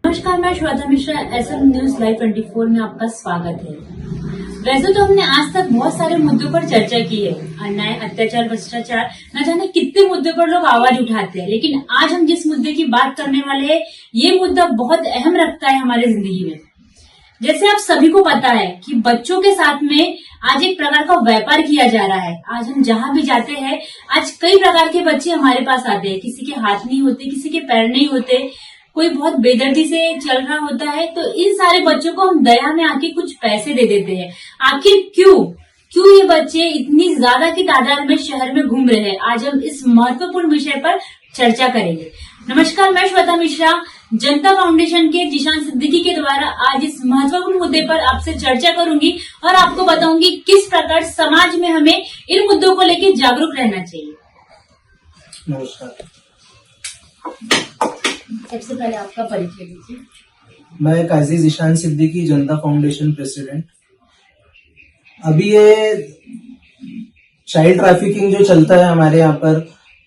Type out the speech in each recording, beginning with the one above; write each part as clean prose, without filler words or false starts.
नमस्कार, मैं Shweta Mishra, SM news live 24 में आपका स्वागत है। वैसे तो हमने आज तक बहुत सारे मुद्दों पर चर्चा की है, अन्याय, अत्याचार, भ्रष्टाचार, न जाने कितने मुद्दों पर लोग आवाज उठाते हैं, लेकिन आज हम जिस मुद्दे की बात करने वाले हैं, ये मुद्दा बहुत अहम रखता है हमारे जिंदगी में। जैसे आप सभी को पता है कि बच्चों के साथ में आज एक प्रकार का व्यापार किया जा रहा है। आज हम जहां भी जाते हैं, आज कई प्रकार के बच्चे हमारे पास आते हैं। किसी के हाथ नहीं होते, किसी के पैर नहीं होते, कोई बहुत बेदर्दी से चल रहा होता है, तो इन सारे बच्चों को हम दया में आके कुछ पैसे दे देते हैं। आखिर क्यों ये बच्चे इतनी ज्यादा की तादाद में शहर में घूम रहे हैं? आज हम इस महत्वपूर्ण विषय पर चर्चा करेंगे। नमस्कार, मैं श्वेता मिश्रा, जनता फाउंडेशन के जिशान सिद्दीकी के द्वारा आज इस महत्वपूर्ण मुद्दे पर आपसे चर्चा करूंगी और आपको बताऊंगी किस प्रकार समाज में हमें इन मुद्दों को लेकर जागरूक रहना चाहिए। नमस्कार, सबसे पहले आपका परिचय दीजिए। मैं काजी जिशान सिद्दीकी, जनता फाउंडेशन प्रेसिडेंट। अभी ये चाइल्ड ट्रैफिकिंग जो चलता है हमारे यहाँ पर,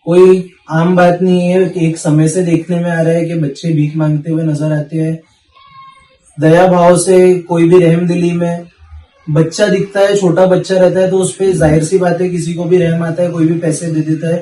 कोई आम बात नहीं है। एक समय से देखने में आ रहा है कि बच्चे भीख मांगते हुए नजर आते हैं। दया भाव से, कोई भी रहम दिली में बच्चा दिखता है, छोटा बच्चा रहता है तो उस पर जाहिर सी बात है किसी को भी रहम आता है, कोई भी पैसे दे देता है।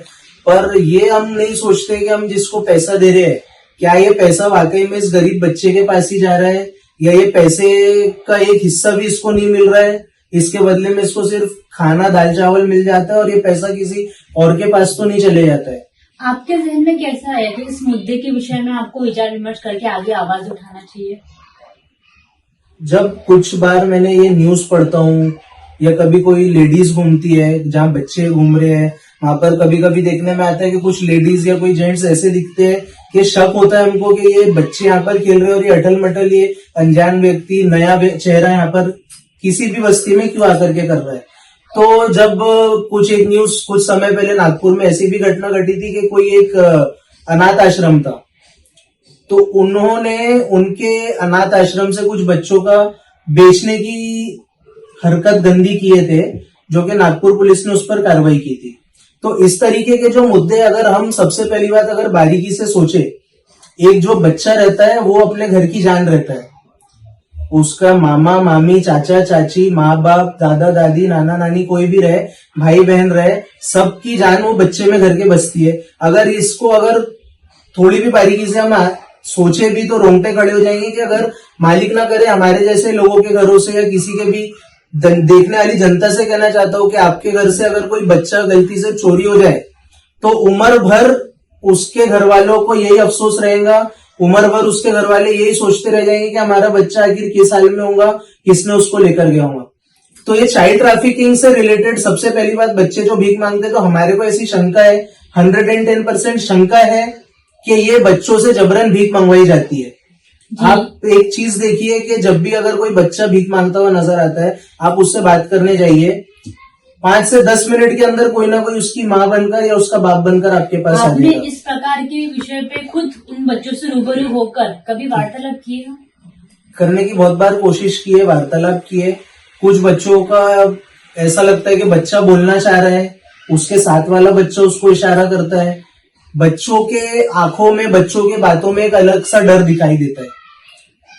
पर ये हम नहीं सोचते कि हम जिसको पैसा दे रहे हैं, क्या ये पैसा वाकई में इस गरीब बच्चे के पास ही जा रहा है, या ये पैसे का एक हिस्सा भी इसको नहीं मिल रहा है, इसके बदले में इसको सिर्फ खाना, दाल चावल मिल जाता है और ये पैसा किसी और के पास तो नहीं चले जाता है। आपके जहन में कैसा है कि इस मुद्दे के विषय में आपको विचार विमर्श करके आगे आवाज उठाना चाहिए? जब कुछ बार मैंने ये न्यूज पढ़ता हूँ या कभी कोई लेडीज घूमती है जहाँ बच्चे घूम रहे हैं, वहां पर कभी कभी देखने में आता है कि कुछ लेडीज या कोई जेंट्स ऐसे दिखते हैं कि शक होता है हमको कि ये बच्चे यहाँ पर खेल रहे हैं और ये अटल मटल, ये अनजान व्यक्ति, नया चेहरा यहाँ पर किसी भी बस्ती में क्यों आकर के कर रहा है। तो जब एक न्यूज कुछ समय पहले नागपुर में ऐसी भी घटना घटी थी कि कोई एक अनाथ आश्रम था, तो उन्होंने उनके अनाथ आश्रम से कुछ बच्चों का बेचने की हरकत गंदी किए थे, जो कि नागपुर पुलिस ने उस पर कार्रवाई की थी। तो इस तरीके के जो मुद्दे, अगर हम सबसे पहली बात अगर बारीकी से सोचे, एक जो बच्चा रहता है वो अपने घर की जान रहता है। उसका मामा मामी, चाचा चाची, माँ बाप, दादा दादी, नाना नानी, कोई भी रहे, भाई बहन रहे, सबकी जान वो बच्चे में घर के बसती है। अगर थोड़ी भी बारीकी से हम सोचे भी तो रोंगटे खड़े हो जाएंगे कि अगर मालिक ना करे, हमारे जैसे लोगों के घरों से या किसी के भी देखने वाली जनता से कहना चाहता हूं कि आपके घर से अगर कोई बच्चा गलती से चोरी हो जाए तो उम्र भर उसके घर वालों को यही अफसोस रहेगा, उम्र भर उसके घर वाले यही सोचते रह जाएंगे कि हमारा बच्चा आखिर किस हाल में होगा, किसने उसको लेकर गया होगा। तो ये चाइल्ड ट्रैफिकिंग से रिलेटेड सबसे पहली बात, बच्चे जो भीख मांगते हैं तो हमारे को ऐसी शंका है, 110% शंका है कि ये बच्चों से जबरन भीख मंगवाई जाती है। आप एक चीज देखिए कि जब भी अगर कोई बच्चा भीख मांगता हुआ नजर आता है, आप उससे बात करने जाइए, 5 से 10 मिनट के अंदर कोई ना कोई उसकी माँ बनकर या उसका बाप बनकर आपके पास आ जाएगा। आपने इस प्रकार के विषय पे खुद उन बच्चों से रूबरू होकर कभी वार्तालाप की है? करने की बहुत बार कोशिश की है, वार्तालाप की है। कुछ बच्चों का ऐसा लगता है कि बच्चा बोलना चाह रहा है, उसके साथ वाला बच्चा उसको इशारा करता है। बच्चों के आंखों में, बच्चों के बातों में एक अलग सा डर दिखाई देता है।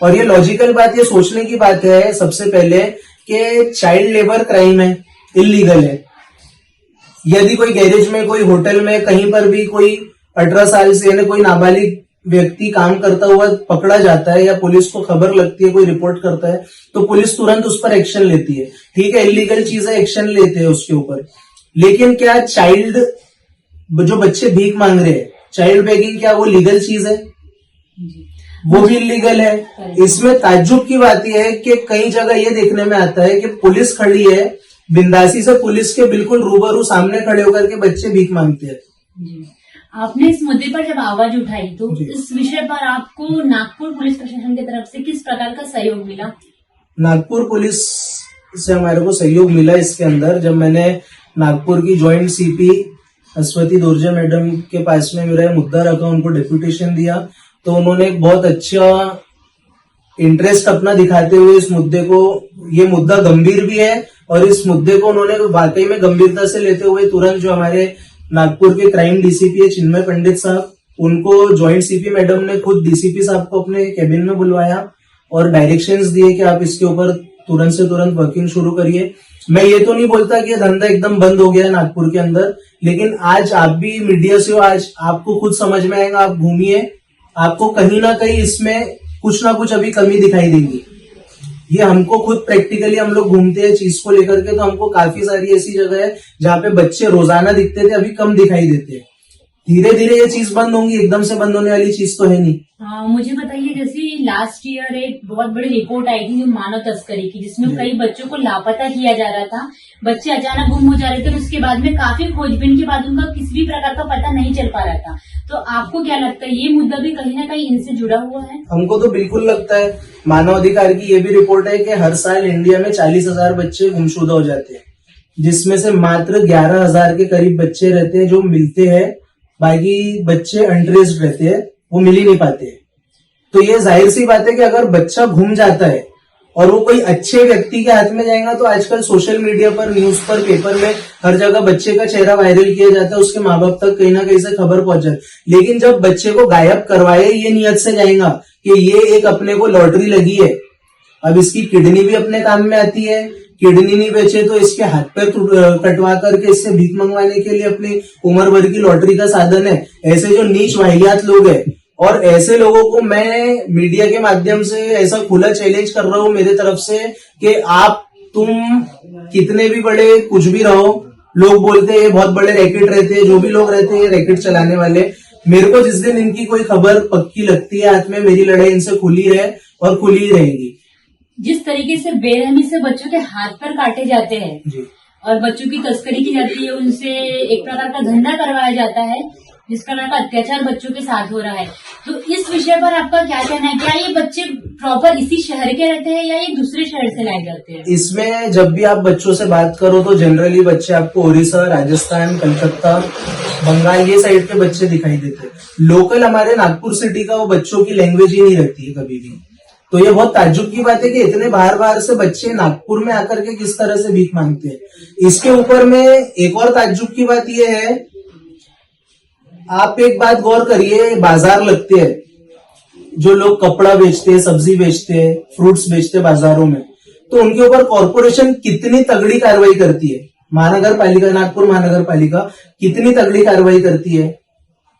और ये लॉजिकल बात, ये सोचने की बात है सबसे पहले कि चाइल्ड लेबर क्राइम है, इलीगल है। यदि कोई गैरेज में, कोई होटल में, कहीं पर भी कोई 18 साल से यानी कोई नाबालिग व्यक्ति काम करता हुआ पकड़ा जाता है या पुलिस को खबर लगती है, कोई रिपोर्ट करता है, तो पुलिस तुरंत उस पर एक्शन लेती है। ठीक है, इलीगल चीजें एक्शन लेते हैं उसके ऊपर, लेकिन क्या जो बच्चे भीख मांग रहे हैं, चाइल्ड बेगिंग, क्या वो लीगल चीज है? वो भी इलीगल है। इसमें ताज्जुब की बात यह है कि कई जगह ये देखने में आता है कि पुलिस खड़ी है, बिंदासी से पुलिस के बिल्कुल रूबरू सामने खड़े होकर के बच्चे भीख मांगते हैं। आपने इस मुद्दे पर जब आवाज उठाई तो इस विषय पर आपको नागपुर पुलिस प्रशासन की तरफ से किस प्रकार का सहयोग मिला? नागपुर पुलिस से हमारे को सहयोग मिला इसके अंदर। जब मैंने नागपुर की joint CP Ashwathi Dorje madam के पास में मेरा मुद्दा रखा, उनको डेप्यूटेशन दिया, तो उन्होंने एक बहुत अच्छा इंटरेस्ट अपना दिखाते हुए इस मुद्दे को, ये मुद्दा गंभीर भी है और इस मुद्दे को उन्होंने वाकई में गंभीरता से लेते हुए तुरंत जो हमारे नागपुर के क्राइम डीसीपी है चिन्मय पंडित साहब, उनको ज्वाइंट सीपी मैडम ने खुद डीसीपी साहब को अपने कैबिन में बुलवाया और डायरेक्शंस दिए कि आप इसके ऊपर तुरंत से तुरंत वर्किंग शुरू करिए। मैं ये तो नहीं बोलता कि ये धंधा एकदम बंद हो गया है नागपुर के अंदर, लेकिन आज आप भी मीडिया से हो, आज आपको खुद समझ में आएगा, आप घूमिए, आपको कहीं ना कहीं इसमें कुछ ना कुछ अभी कमी दिखाई देगी। ये हमको खुद प्रैक्टिकली हम लोग घूमते हैं चीज को लेकर के, तो हमको काफी सारी ऐसी जगह है जहाँ पे बच्चे रोजाना दिखते थे, अभी कम दिखाई देते हैं। धीरे धीरे ये चीज बंद होंगी, एकदम से बंद होने वाली चीज तो है नहीं। मुझे बताइए, जैसे लास्ट ईयर एक बहुत बड़ी रिपोर्ट आई थी जो मानव तस्करी की, जिसमें कई बच्चों को लापता किया जा रहा था। बच्चे अचानक गुम हो जा रहे थे और उसके बाद में काफी खोजबीन के बाद उनका किसी भी प्रकार का पता नहीं चल पा रहा था। तो आपको क्या लगता है, ये मुद्दा भी कहीं ना कहीं इनसे जुड़ा हुआ है? हमको तो बिल्कुल लगता है। मानव अधिकार की ये भी रिपोर्ट है कि हर साल इंडिया में 40,000 बच्चे गुमशुदा हो जाते हैं, जिसमें से मात्र 11,000 के करीब बच्चे रहते हैं जो मिलते हैं, बाकी बच्चे अनट्रेस्ड रहते हैं, वो मिल ही नहीं पाते। तो ये जाहिर सी बात है कि अगर बच्चा घूम जाता है और वो कोई अच्छे व्यक्ति के हाथ में जाएगा, तो आजकल सोशल मीडिया पर, न्यूज पर, पेपर में हर जगह बच्चे का चेहरा वायरल किया जाता है, उसके माँ बाप तक कहीं ना कहीं से खबर पहुंच जाती। लेकिन जब बच्चे को गायब करवाए ये नियत से जाएगा कि ये एक अपने को लॉटरी लगी है, अब इसकी किडनी भी अपने काम में आती है, किडनी नहीं बेचे तो इसके हाथ पैर कटवा करके इससे भीख मंगवाने के लिए अपनी उम्र भर की लॉटरी का साधन है। ऐसे जो नीच वाहियात लोग हैं, और ऐसे लोगों को मैं मीडिया के माध्यम से ऐसा खुला चैलेंज कर रहा हूं मेरे तरफ से कि तुम कितने भी बड़े कुछ भी रहो, लोग बोलते हैं बहुत बड़े रैकेट रहते हैं, जो भी लोग रहते हैं रैकेट चलाने वाले, मेरे को जिस दिन इनकी कोई खबर पक्की लगती है हाथ में, मेरी लड़ाई इनसे खुली है और खुली रहेगी। जिस तरीके से बेरहमी से बच्चों के हाथ पर काटे जाते हैं और बच्चों की तस्करी की जाती है, उनसे एक प्रकार का धंधा करवाया जाता है, जिस प्रकार का अत्याचार बच्चों के साथ हो रहा है, तो इस विषय पर आपका क्या कहना है? क्या ये बच्चे प्रॉपर इसी शहर के रहते हैं या ये दूसरे शहर से लाए जाते हैं? इसमें जब भी आप बच्चों से बात करो तो जनरली बच्चे आपको उड़ीसा, राजस्थान, कलकत्ता, बंगाल ये साइड के बच्चे दिखाई देते हैं। लोकल हमारे नागपुर सिटी का वो बच्चों की लैंग्वेज ही नहीं रहती है कभी भी। तो ये बहुत ताज्जुब की बात है कि इतने बाहर बाहर से बच्चे नागपुर में आकर के किस तरह से भीख मांगते हैं। इसके ऊपर में एक और ताज्जुब की बात ये है, आप एक बात गौर करिए, बाजार लगते हैं, जो लोग कपड़ा बेचते हैं, सब्जी बेचते हैं, फ्रूट्स बेचते हैं बाजारों में, तो उनके ऊपर कॉर्पोरेशन कितनी तगड़ी कार्रवाई करती है। महानगर पालिका, नागपुर महानगर पालिका कितनी तगड़ी कार्रवाई करती है।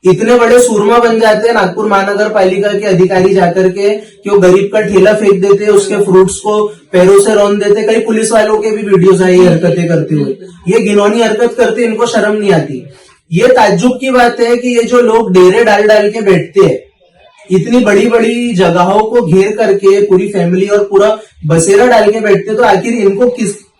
इतने बड़े सूरमा बन जाते हैं नागपुर महानगर पालिका के अधिकारी जाकर के कि वो गरीब का ठेला फेंक देते हैं, उसके फ्रूट्स को पैरों से रौंद देते। कई पुलिस वालों के भी वीडियोस आई हरकतें करते हुए, ये घिनौनी हरकत करते, इनको शर्म नहीं आती। ये ताज्जुब की बात है कि ये जो लोग डेरे डाल डाल के बैठते हैं, इतनी बड़ी बड़ी जगहों को घेर करके पूरी फैमिली और पूरा बसेरा डाल के बैठते, तो आखिर इनको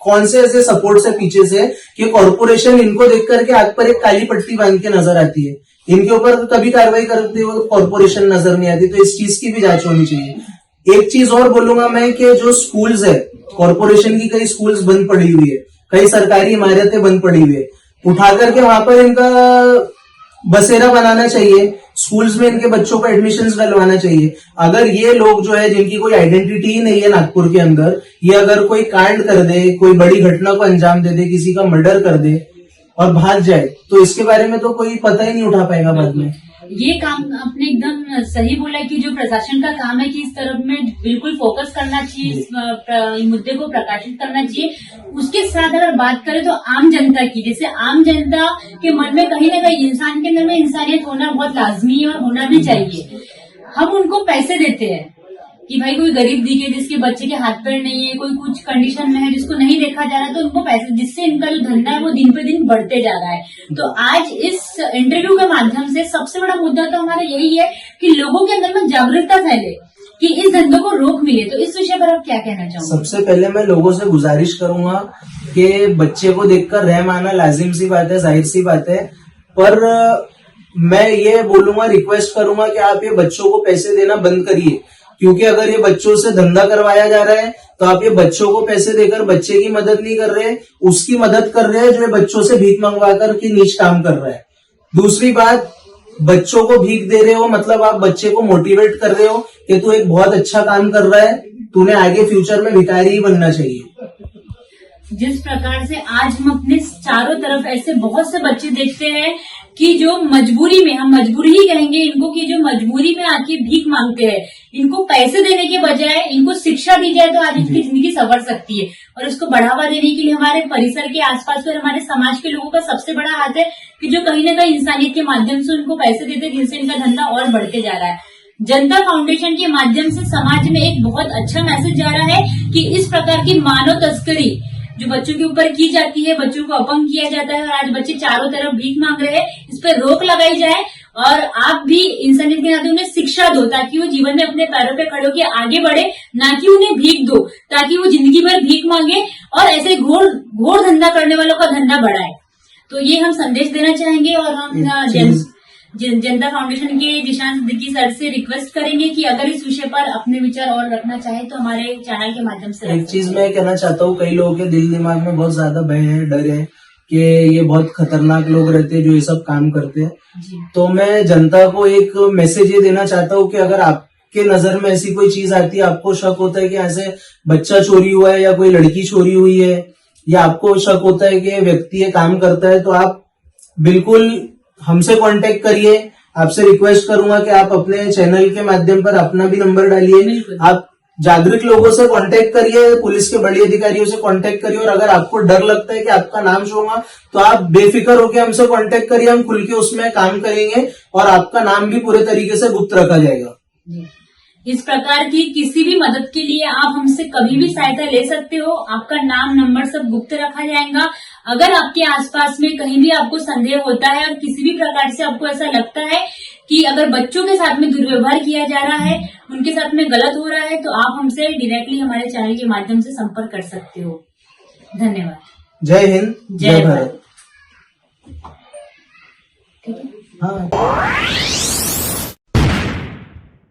कौन से ऐसे सपोर्ट से पीछे से कि कॉर्पोरेशन इनको देख करके आग पर एक काली पट्टी बांध के नजर आती है, इनके ऊपर कभी कार्रवाई करते हुए कॉर्पोरेशन नजर नहीं आती। तो इस चीज की भी जांच होनी चाहिए। एक चीज और बोलूंगा मैं कि जो स्कूल्स है, कॉर्पोरेशन की कई स्कूल्स बंद पड़ी हुई है, कई सरकारी इमारतें बंद पड़ी हुई है, उठा करके वहां पर इनका बसेरा बनाना चाहिए, स्कूल्स में इनके बच्चों को एडमिशंस डलवाना चाहिए। अगर ये लोग जो है जिनकी कोई आइडेंटिटी ही नहीं है नागपुर के अंदर, ये अगर कोई कांड कर दे, कोई बड़ी घटना को अंजाम दे दे, किसी का मर्डर कर दे और भाग जाए, तो इसके बारे में तो कोई पता ही नहीं उठा पाएगा बाद में। ये काम आपने एकदम सही बोला कि जो प्रशासन का काम है कि इस तरफ में बिल्कुल फोकस करना चाहिए, इस मुद्दे को प्रकाशित करना चाहिए। उसके साथ अगर बात करें तो आम जनता की, जैसे आम जनता के मन में कहीं ना कहीं इंसान के अंदर में इंसानियत होना बहुत लाजमी है और होना भी चाहिए। हम उनको पैसे देते हैं कि भाई कोई गरीब दिखे जिसके बच्चे के हाथ पैर नहीं है, कोई कुछ कंडीशन में है जिसको नहीं देखा जा रहा, तो उनको पैसे, जिससे इनका जो धंधा है वो दिन पे दिन बढ़ते जा रहा है। तो आज इस इंटरव्यू के माध्यम से सबसे बड़ा मुद्दा तो हमारा यही है कि लोगों के अंदर में जागरूकता फैले कि इस धंधों को रोक मिले। तो इस विषय पर आप क्या कहना चाहोगे? सबसे पहले मैं लोगों से गुजारिश करूंगा कि बच्चे को देखकर रहम आना लाजिम सी बात है, जाहिर सी बात है, पर मैं ये बोलूंगा, रिक्वेस्ट करूंगा कि आप ये बच्चों को पैसे देना बंद करिए। क्योंकि अगर ये बच्चों से धंधा करवाया जा रहा है तो आप ये बच्चों को पैसे देकर बच्चे की मदद नहीं कर रहे, उसकी मदद कर रहे हैं जो बच्चों से भीख मंगवा कर के नीच काम कर रहा है। दूसरी बात, बच्चों को भीख दे रहे हो मतलब आप बच्चे को मोटिवेट कर रहे हो कि तू एक बहुत अच्छा काम कर रहा है, तूने आगे फ्यूचर में भिखारी ही बनना चाहिए। जिस प्रकार से आज हम अपने चारों तरफ ऐसे बहुत से बच्चे देखते हैं कि जो मजबूरी में, हम मजबूरी ही कहेंगे इनको, कि जो मजबूरी में आके भीख मांगते हैं, इनको पैसे देने के बजाय इनको शिक्षा दी जाए तो आज इनकी जिंदगी संवर सकती है। और उसको बढ़ावा देने के लिए हमारे परिसर के आसपास और हमारे समाज के लोगों का सबसे बड़ा हाथ है कि जो कहीं ना कहीं इंसानियत के माध्यम से उनको पैसे देते, जिनसे इनका धंधा और बढ़ते जा रहा है। जनता फाउंडेशन के माध्यम से समाज में एक बहुत अच्छा मैसेज जा रहा है कि इस प्रकार की मानव तस्करी जो बच्चों के ऊपर की जाती है, बच्चों को अपंग किया जाता है और आज बच्चे चारों तरफ भीख मांग रहे हैं, इस पर रोक लगाई जाए और आप भी इंसानियत के नाते उन्हें शिक्षा दो ताकि वो जीवन में अपने पैरों पे खड़े होकर आगे बढ़े, ना कि उन्हें भीख दो ताकि वो जिंदगी भर भीख मांगे और ऐसे घोर धंधा करने वालों का धंधा बढ़ाए। तो ये हम संदेश देना चाहेंगे और हम जनता फाउंडेशन के जिशान सिद्दीकी सर से रिक्वेस्ट करेंगे कि अगर इस विषय पर अपने विचार और रखना चाहे तो हमारे चैनल के माध्यम से। एक चीज मैं कहना चाहता हूँ, कई लोगों के दिल दिमाग में बहुत ज्यादा भय है, डर है कि ये बहुत खतरनाक लोग रहते हैं जो ये सब काम करते हैं। तो मैं जनता को एक मैसेज ये देना चाहता हूँ कि अगर आपके नजर में ऐसी कोई चीज आती है, आपको शक होता है कि ऐसे बच्चा चोरी हुआ है या कोई लड़की चोरी हुई है, या आपको शक होता है कि व्यक्ति ये काम करता है, तो आप बिल्कुल हमसे कांटेक्ट करिए। आपसे रिक्वेस्ट करूंगा कि आप अपने चैनल के माध्यम पर अपना भी नंबर डालिए, आप जागरूक लोगों से कांटेक्ट करिए, पुलिस के बड़े अधिकारियों से कांटेक्ट करिए। और अगर आपको डर लगता है कि आपका नाम शो होगा तो आप बेफिक्र होकर हमसे कांटेक्ट करिए, हम खुल के उसमें काम करेंगे और आपका नाम भी पूरे तरीके से गुप्त रखा जाएगा। इस प्रकार की किसी भी मदद के लिए आप हमसे कभी भी सहायता ले सकते हो। आपका नाम, नंबर सब गुप्त रखा जाएगा। अगर आपके आसपास में कहीं भी आपको संदेह होता है और किसी भी प्रकार से आपको ऐसा लगता है कि अगर बच्चों के साथ में दुर्व्यवहार किया जा रहा है, उनके साथ में गलत हो रहा है, तो आप हमसे डायरेक्टली हमारे चैनल के माध्यम से संपर्क कर सकते हो। धन्यवाद। जय हिंद, जय भारत। ठीक है। हाँ।